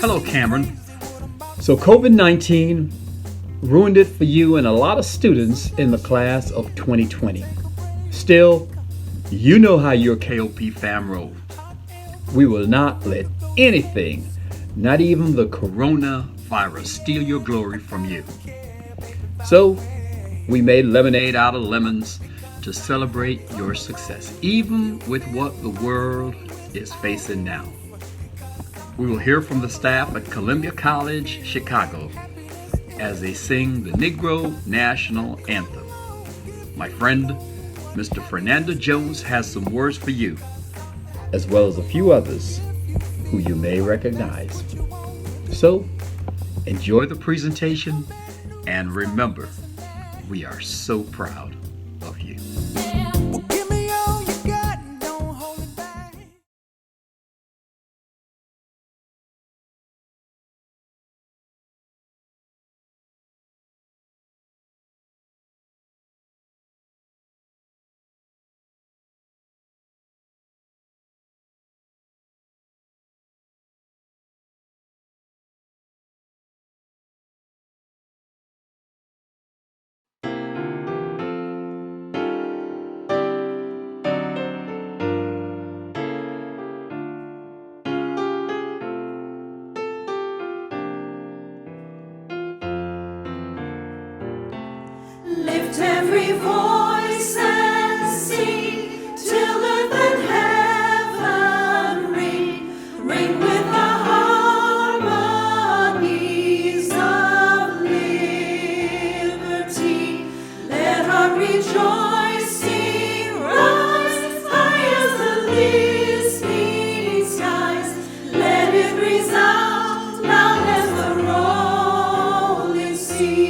Hello, Kamryn. So COVID-19 ruined it for you and a lot of students in the class of 2020. Still, you know how your KOP fam rolls. We will not let anything, not even the coronavirus, steal your glory from you. So, we made lemonade out of lemons to celebrate your success, even with what the world is facing now. We will hear from the staff at Columbia College, Chicago, as they sing the Negro National Anthem. My friend, Mr. Fernando Jones, has some words for you, as well as a few others who you may recognize. So, enjoy the presentation, and remember, we are so proud of you. Lift every voice and sing till earth and heaven ring, ring with the harmonies of liberty. Let our rejoicing rise high as the listening skies. Let it resound loud as the rolling sea.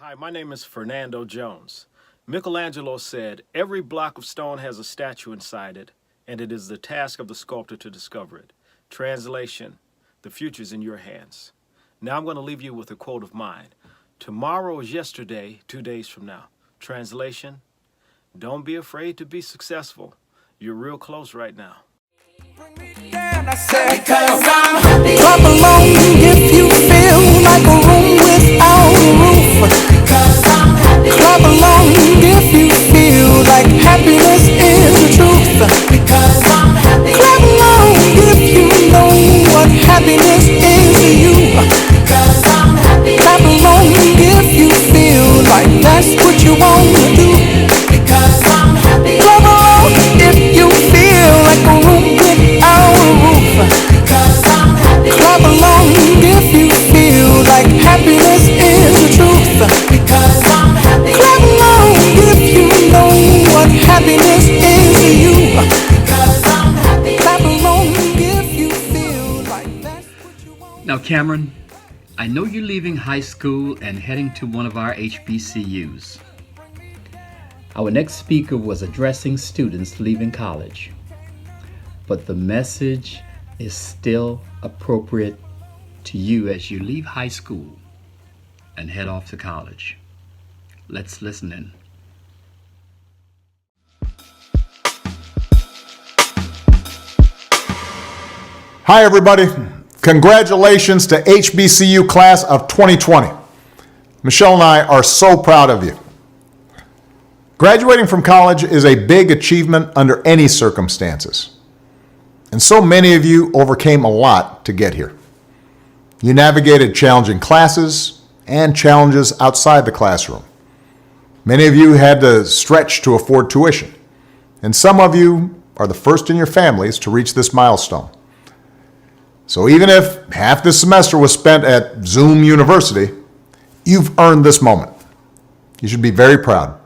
Hi, my name is Fernando Jones. Michelangelo said, "Every block of stone has a statue inside it, and it is the task of the sculptor to discover it." Translation, the future's in your hands. Now I'm going to leave you with a quote of mine. Tomorrow is yesterday, 2 days from now. Translation, don't be afraid to be successful. You're real close right now. Because I'm happy. Clap along if you feel like a room without a roof. Because I'm happy. Clap along if you feel like happiness is the truth. Because I'm happy. Clap along if you know what happiness is to you. Because I'm happy. Clap along if you feel like that's what you want to do. Because I'm happy. Clap along if you feel like a room without a roof. Because I'm happy. Clap along if you feel like happiness is the truth. Because I'm happy. Clap along if you know what happiness is to you. Because I'm happy. Clap along if you feel like that's what you want. Now, Kamryn, I know you're leaving high school and heading to one of our HBCUs. Our next speaker was addressing students leaving college, but the message is still appropriate to you as you leave high school and head off to college. Let's listen in. Hi, everybody. Congratulations to HBCU class of 2020. Michelle and I are so proud of you. Graduating from college is a big achievement under any circumstances. And so many of you overcame a lot to get here. You navigated challenging classes and challenges outside the classroom. Many of you had to stretch to afford tuition. And some of you are the first in your families to reach this milestone. So even if half this semester was spent at Zoom University, you've earned this moment. You should be very proud.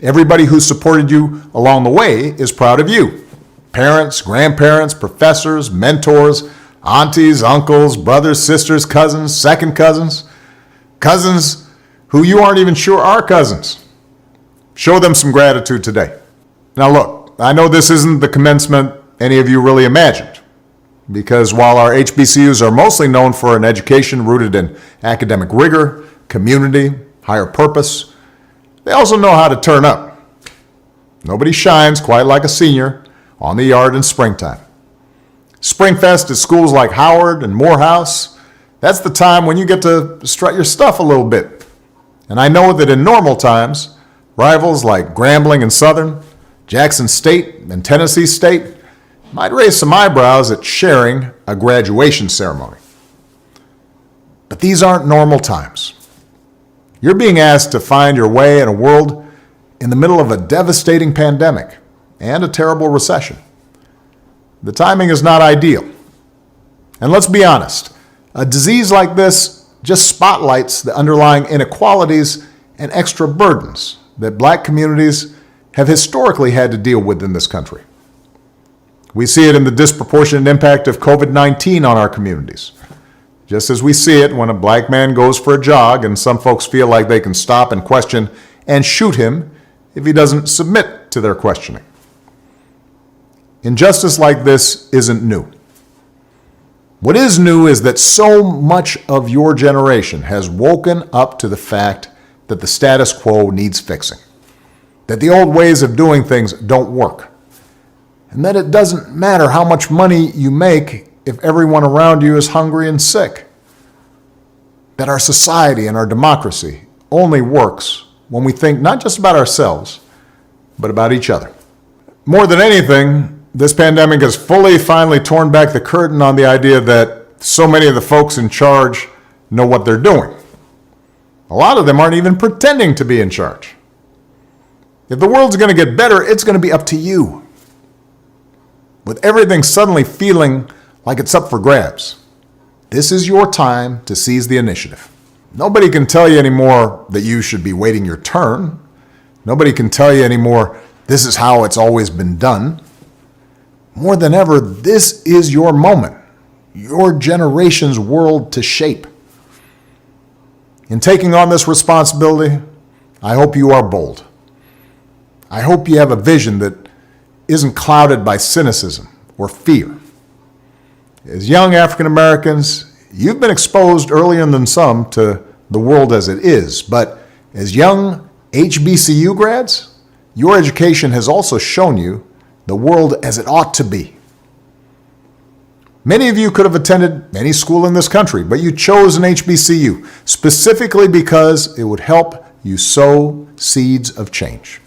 Everybody who supported you along the way is proud of you. Parents, grandparents, professors, mentors, aunties, uncles, brothers, sisters, cousins, second cousins, cousins who you aren't even sure are cousins. Show them some gratitude today. Now look, I know this isn't the commencement any of you really imagined, because while our HBCUs are mostly known for an education rooted in academic rigor, community, higher purpose, they also know how to turn up. Nobody shines quite like a senior on the yard in springtime. Springfest at schools like Howard and Morehouse, that's the time when you get to strut your stuff a little bit. And I know that in normal times, rivals like Grambling and Southern, Jackson State and Tennessee State might raise some eyebrows at sharing a graduation ceremony. But these aren't normal times. You're being asked to find your way in a world in the middle of a devastating pandemic and a terrible recession. The timing is not ideal. And let's be honest, a disease like this just spotlights the underlying inequalities and extra burdens that Black communities have historically had to deal with in this country. We see it in the disproportionate impact of COVID-19 on our communities. Just as we see it when a Black man goes for a jog and some folks feel like they can stop and question and shoot him if he doesn't submit to their questioning. Injustice like this isn't new. What is new is that so much of your generation has woken up to the fact that the status quo needs fixing, that the old ways of doing things don't work, and that it doesn't matter how much money you make if everyone around you is hungry and sick. That our society and our democracy only works when we think not just about ourselves, but about each other. More than anything, this pandemic has finally torn back the curtain on the idea that so many of the folks in charge know what they're doing. A lot of them aren't even pretending to be in charge. If the world's going to get better, it's going to be up to you. With everything suddenly feeling like it's up for grabs, this is your time to seize the initiative. Nobody can tell you anymore that you should be waiting your turn. Nobody can tell you anymore, this is how it's always been done. More than ever, this is your moment, your generation's world to shape. In taking on this responsibility, I hope you are bold. I hope you have a vision that isn't clouded by cynicism or fear. As young African Americans, you've been exposed earlier than some to the world as it is, but as young HBCU grads, your education has also shown you the world as it ought to be. Many of you could have attended any school in this country, but you chose an HBCU specifically because it would help you sow seeds of change.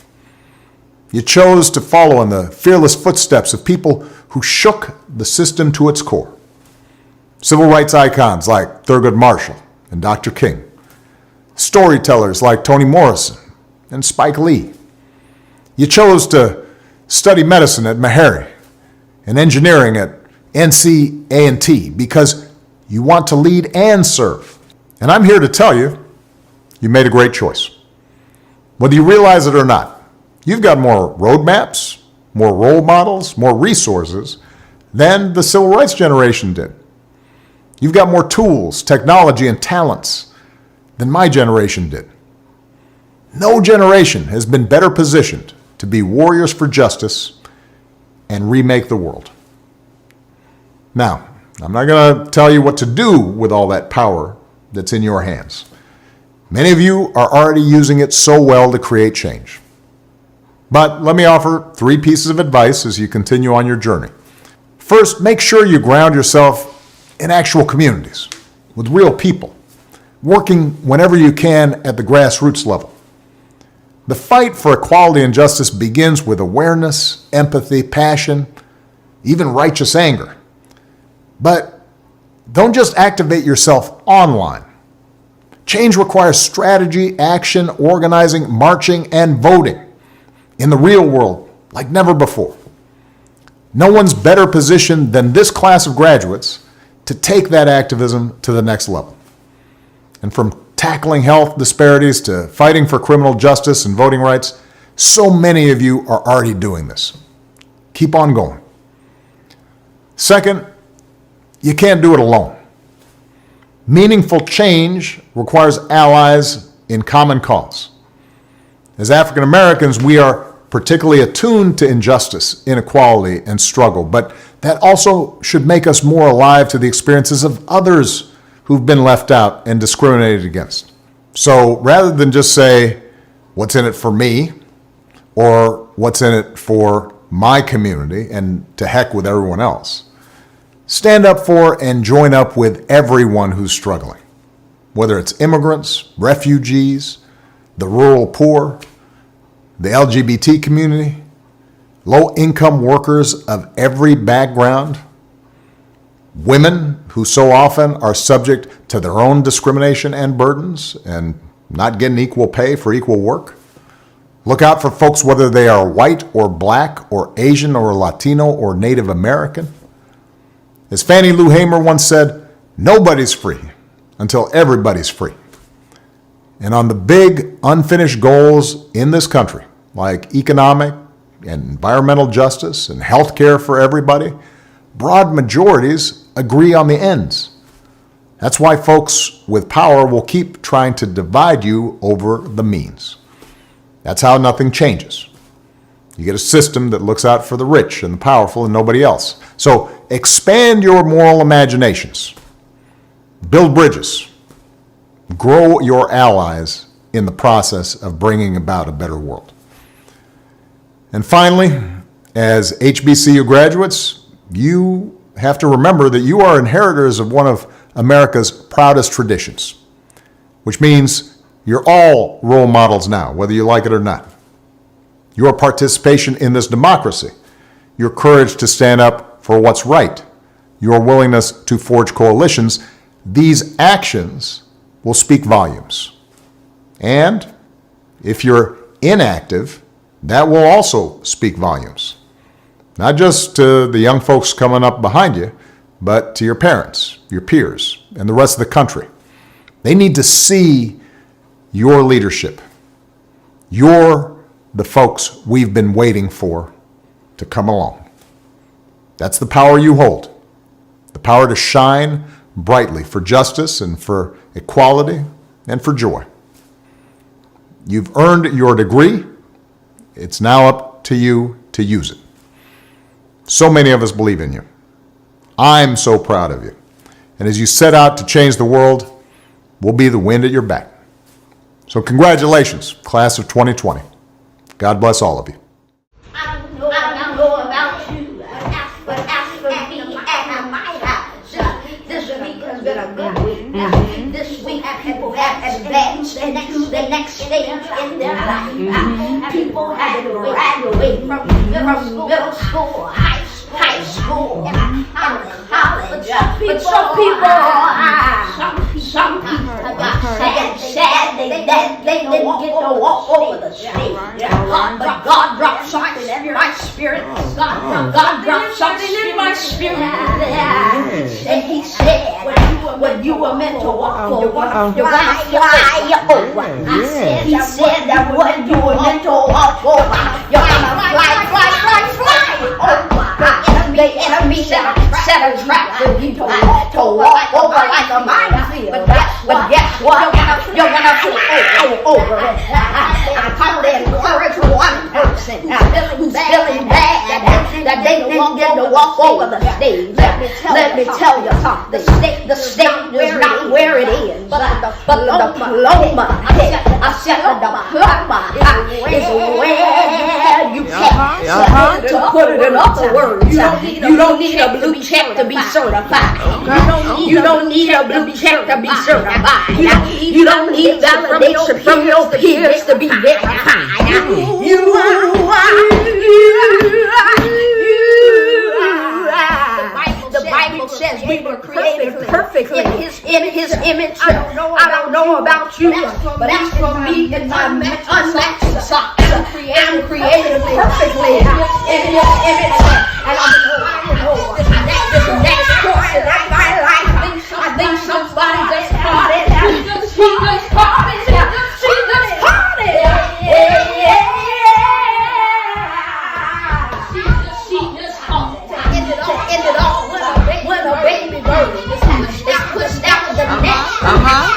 You chose to follow in the fearless footsteps of people who shook the system to its core. Civil rights icons like Thurgood Marshall and Dr. King. Storytellers like Toni Morrison and Spike Lee. You chose to study medicine at Meharry and engineering at NC-A&T because you want to lead and serve. And I'm here to tell you, you made a great choice. Whether you realize it or not, you've got more roadmaps, more role models, more resources than the civil rights generation did. You've got more tools, technology, and talents than my generation did. No generation has been better positioned to be warriors for justice and remake the world. Now, I'm not going to tell you what to do with all that power that's in your hands. Many of you are already using it so well to create change. But let me offer 3 pieces of advice as you continue on your journey. First, make sure you ground yourself in actual communities with real people, working whenever you can at the grassroots level. The fight for equality and justice begins with awareness, empathy, passion, even righteous anger. But don't just activate yourself online. Change requires strategy, action, organizing, marching, and voting in the real world like never before. No one's better positioned than this class of graduates to take that activism to the next level. And from tackling health disparities to fighting for criminal justice and voting rights, so many of you are already doing this. Keep on going. Second, you can't do it alone. Meaningful change requires allies in common cause. As African Americans, we are particularly attuned to injustice, inequality, and struggle, but that also should make us more alive to the experiences of others who've been left out and discriminated against. So rather than just say, what's in it for me, or what's in it for my community, and to heck with everyone else, stand up for and join up with everyone who's struggling, whether it's immigrants, refugees, the rural poor, the LGBT community, low-income workers of every background, women who so often are subject to their own discrimination and burdens and not getting equal pay for equal work. Look out for folks whether they are white or black or Asian or Latino or Native American. As Fannie Lou Hamer once said, nobody's free until everybody's free. And on the big unfinished goals in this country, like economic and environmental justice and health care for everybody, broad majorities agree on the ends. That's why folks with power will keep trying to divide you over the means. That's how nothing changes. You get a system that looks out for the rich and the powerful and nobody else. So expand your moral imaginations. Build bridges. Grow your allies in the process of bringing about a better world. And finally, as HBCU graduates, you have to remember that you are inheritors of one of America's proudest traditions, which means you're all role models now, whether you like it or not. Your participation in this democracy, your courage to stand up for what's right, your willingness to forge coalitions, these actions will speak volumes. And if you're inactive, that will also speak volumes. Not just to the young folks coming up behind you, but to your parents, your peers, and the rest of the country. They need to see your leadership. You're the folks we've been waiting for to come along. That's the power you hold. The power to shine brightly for justice and for equality and for joy. You've earned your degree. It's now up to you to use it. So many of us believe in you. I'm so proud of you. And as you set out to change the world, we'll be the wind at your back. So congratulations, class of 2020. God bless all of you. I don't know about you, but as for me and my house, this week has been a good week. This week people have advanced into the next stage in their life. People had to graduate from middle school, high school, and college. But some people got sad they didn't get to walk over the stage. But God dropped something in my spirit. God dropped something in my spirit. And He said, when you were meant to walk over, you're gonna fly over. He said that when you were meant to walk over, you're gonna fly over. The enemy set a trap for you to walk over like a minefield. But guess what? You're gonna fly over it. I come to encourage one person who's feeling bad that they didn't get to walk over the stage. Let me tell you something. The stage is not where it is, but the diploma. I said the diploma is where you get to put it in other words. You don't need a blue check to be certified. You don't need a blue check to be certified. You don't need validation from your peers to be verified. The Bible says we were created perfectly in His image. I don't know about you, but as for me, it's unmatched socks. I'm created perfectly in His image, and I'm flying over this next portion of my life. I think somebody just caught it. She just caught it. She just caught it. She just caught it. End it all when a baby bird is pushed out of the nest.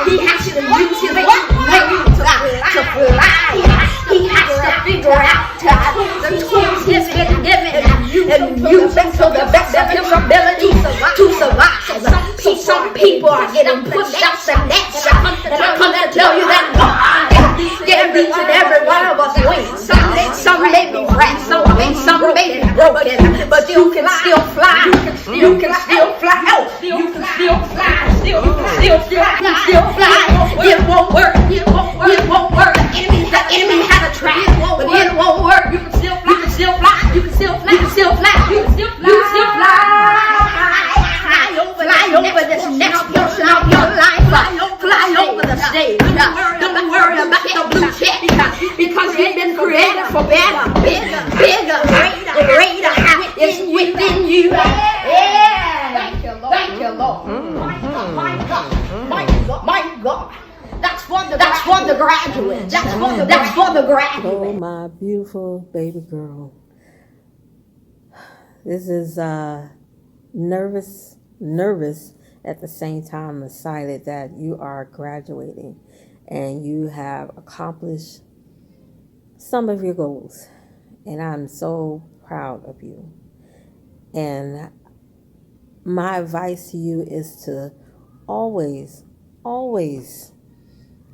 He has to use his wings to fly. He has to figure out the tools He's been given and use them to the best of his ability to survive. Some people are getting pushed out the nest, and I come to tell you that God gave each and every one of us wings. Some may be cracked, some may be broken, but you can still fly. You can still fly. You can still fly. You can still fly. It won't work. It won't work. The enemy had a trap, but it won't work. You can still fly. You can still fly. You can still fly. You can still fly. You can still fly. You can still fly. Fly over this next portion of your life. Fly over the stage. Don't worry about the blue check, because you've been created for better, bigger, greater is within you. Yeah. Thank you, Lord. My God. That's for the graduates. That's for the graduates. Oh, my beautiful baby girl. This is nervous at the same time, excited that you are graduating and you have accomplished some of your goals. And I'm so proud of you. And my advice to you is to always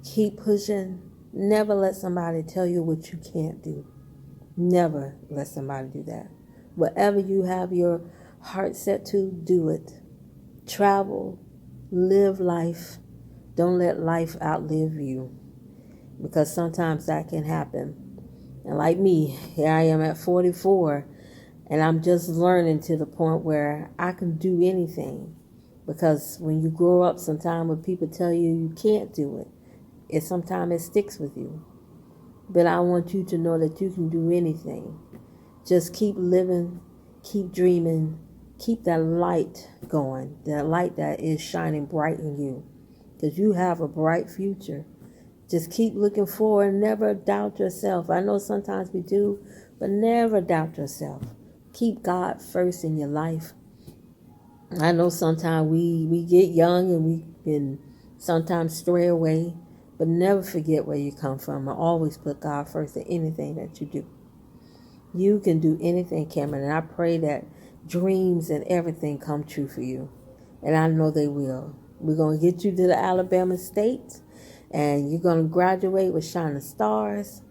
keep pushing. Never let somebody tell you what you can't do. Never let somebody do that. Whatever you have your heart set to, do it. Travel, live life. Don't let life outlive you, because sometimes that can happen. And like me, here I am at 44, and I'm just learning to the point where I can do anything. Because when you grow up, sometimes when people tell you you can't do it, sometimes it sticks with you. But I want you to know that you can do anything. Just keep living, keep dreaming, keep that light going, that light that is shining bright in you, because you have a bright future. Just keep looking forward and never doubt yourself. I know sometimes we do, but never doubt yourself. Keep God first in your life. I know sometimes we get young and we can sometimes stray away, But never forget where you come from, and always put God first in anything that you do. You can do anything, Kamryn, and I pray that dreams and everything come true for you. And I know they will. We're going to get you to the Alabama State, and you're going to graduate with shining stars,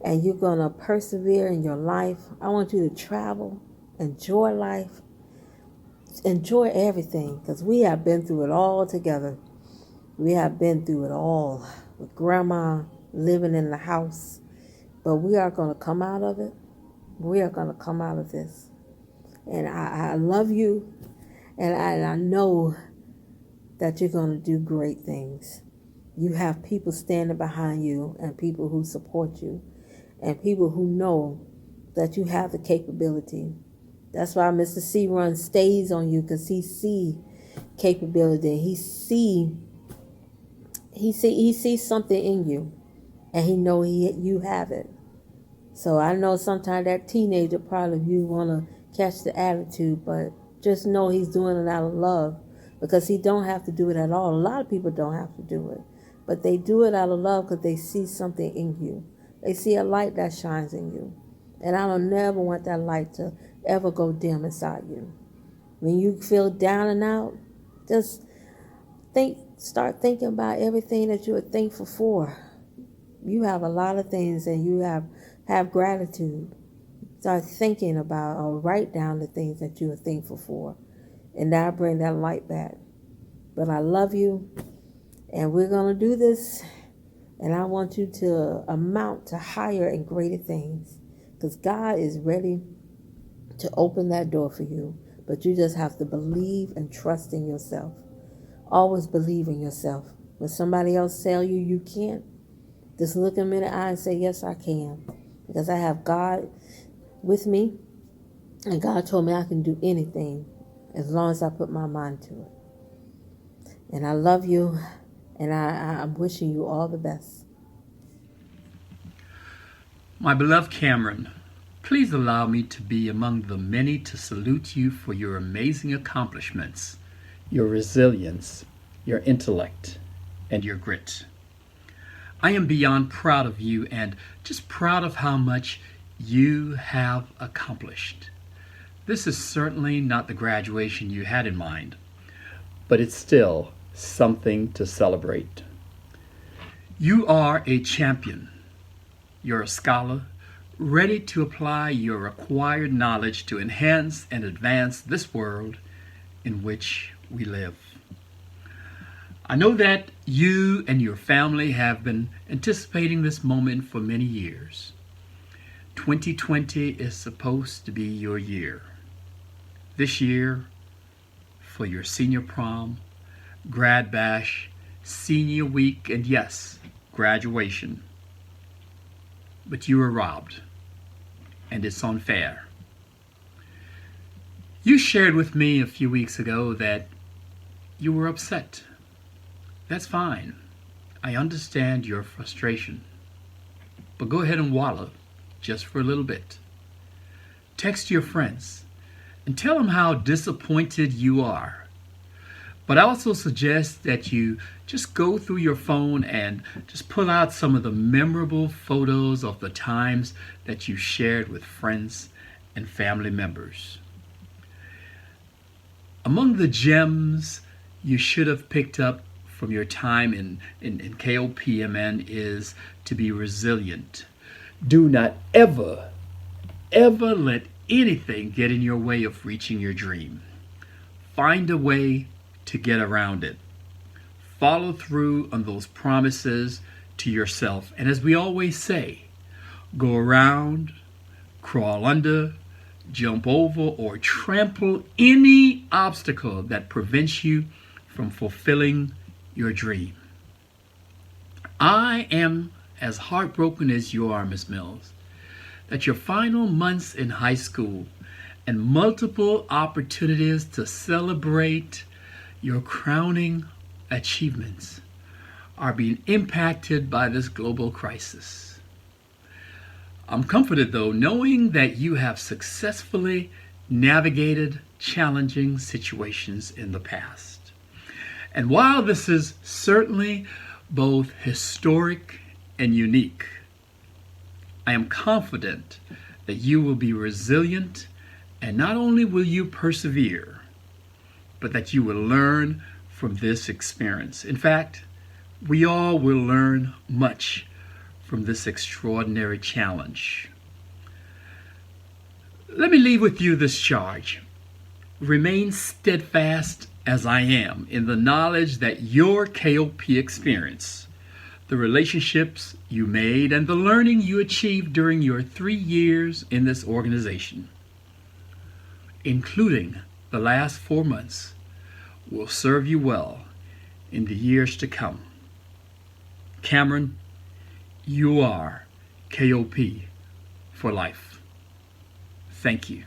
and you're going to persevere in your life. I want you to travel, enjoy life, enjoy everything, because we have been through it all together. We have been through it all with grandma living in the house, but we are going to come out of it. We are going to come out of this. And I love you, and I know that you're going to do great things. You have people standing behind you, and people who support you, and people who know that you have the capability. That's why Mr. C. Run stays on you, because he see capability. He sees something in you, and he know you have it. So I know sometimes that teenager part of you want to catch the attitude, but just know he's doing it out of love, because he don't have to do it at all. A lot of people don't have to do it, but they do it out of love because they see something in you. They see a light that shines in you. And I don't never want that light to ever go dim inside you. When you feel down and out, just start thinking about everything that you are thankful for. You have a lot of things, and you have gratitude. Start thinking about, or write down the things that you are thankful for, and that'll bring that light back. But I love you, and we're going to do this, and I want you to amount to higher and greater things, because God is ready to open that door for you. But you just have to believe and trust in yourself. Always believe in yourself. When somebody else tell you you can't, just look them in the eye and say, yes, I can. Because I have God with me, and God told me I can do anything as long as I put my mind to it. And I love you, and I'm wishing you all the best. My beloved Kamryn, please allow me to be among the many to salute you for your amazing accomplishments, your resilience, your intellect, and your grit. I am beyond proud of you, and just proud of how much you have accomplished. This is certainly not the graduation you had in mind, but it's still something to celebrate. You are a champion. You're a scholar, ready to apply your acquired knowledge to enhance and advance this world in which we live. I know that you and your family have been anticipating this moment for many years. 2020 is supposed to be your year. This year, for your senior prom, grad bash, senior week, and yes, graduation. But you were robbed, and it's unfair. You shared with me a few weeks ago that you were upset. That's fine. I understand your frustration. But go ahead and wallow just for a little bit. Text your friends and tell them how disappointed you are. But I also suggest that you just go through your phone and just pull out some of the memorable photos of the times that you shared with friends and family members. Among the gems you should have picked up from your time in KOPMN is to be resilient. Do not ever let anything get in your way of reaching your dream. Find a way to get around it. Follow through on those promises to yourself. And as we always say, go around, crawl under, jump over, or trample any obstacle that prevents you from fulfilling your dream. I am as heartbroken as you are, Miss Mills, that your final months in high school and multiple opportunities to celebrate your crowning achievements are being impacted by this global crisis. I'm comforted, though, knowing that you have successfully navigated challenging situations in the past. And while this is certainly both historic and unique. I am confident that you will be resilient, and not only will you persevere, but that you will learn from this experience. In fact, we all will learn much from this extraordinary challenge. Let me leave with you this charge. Remain steadfast as I am in the knowledge that your KOP experience, the relationships you made, and the learning you achieved during your 3 years in this organization, including the last 4 months, will serve you well in the years to come. Kamryn, you are KOP for life. Thank you.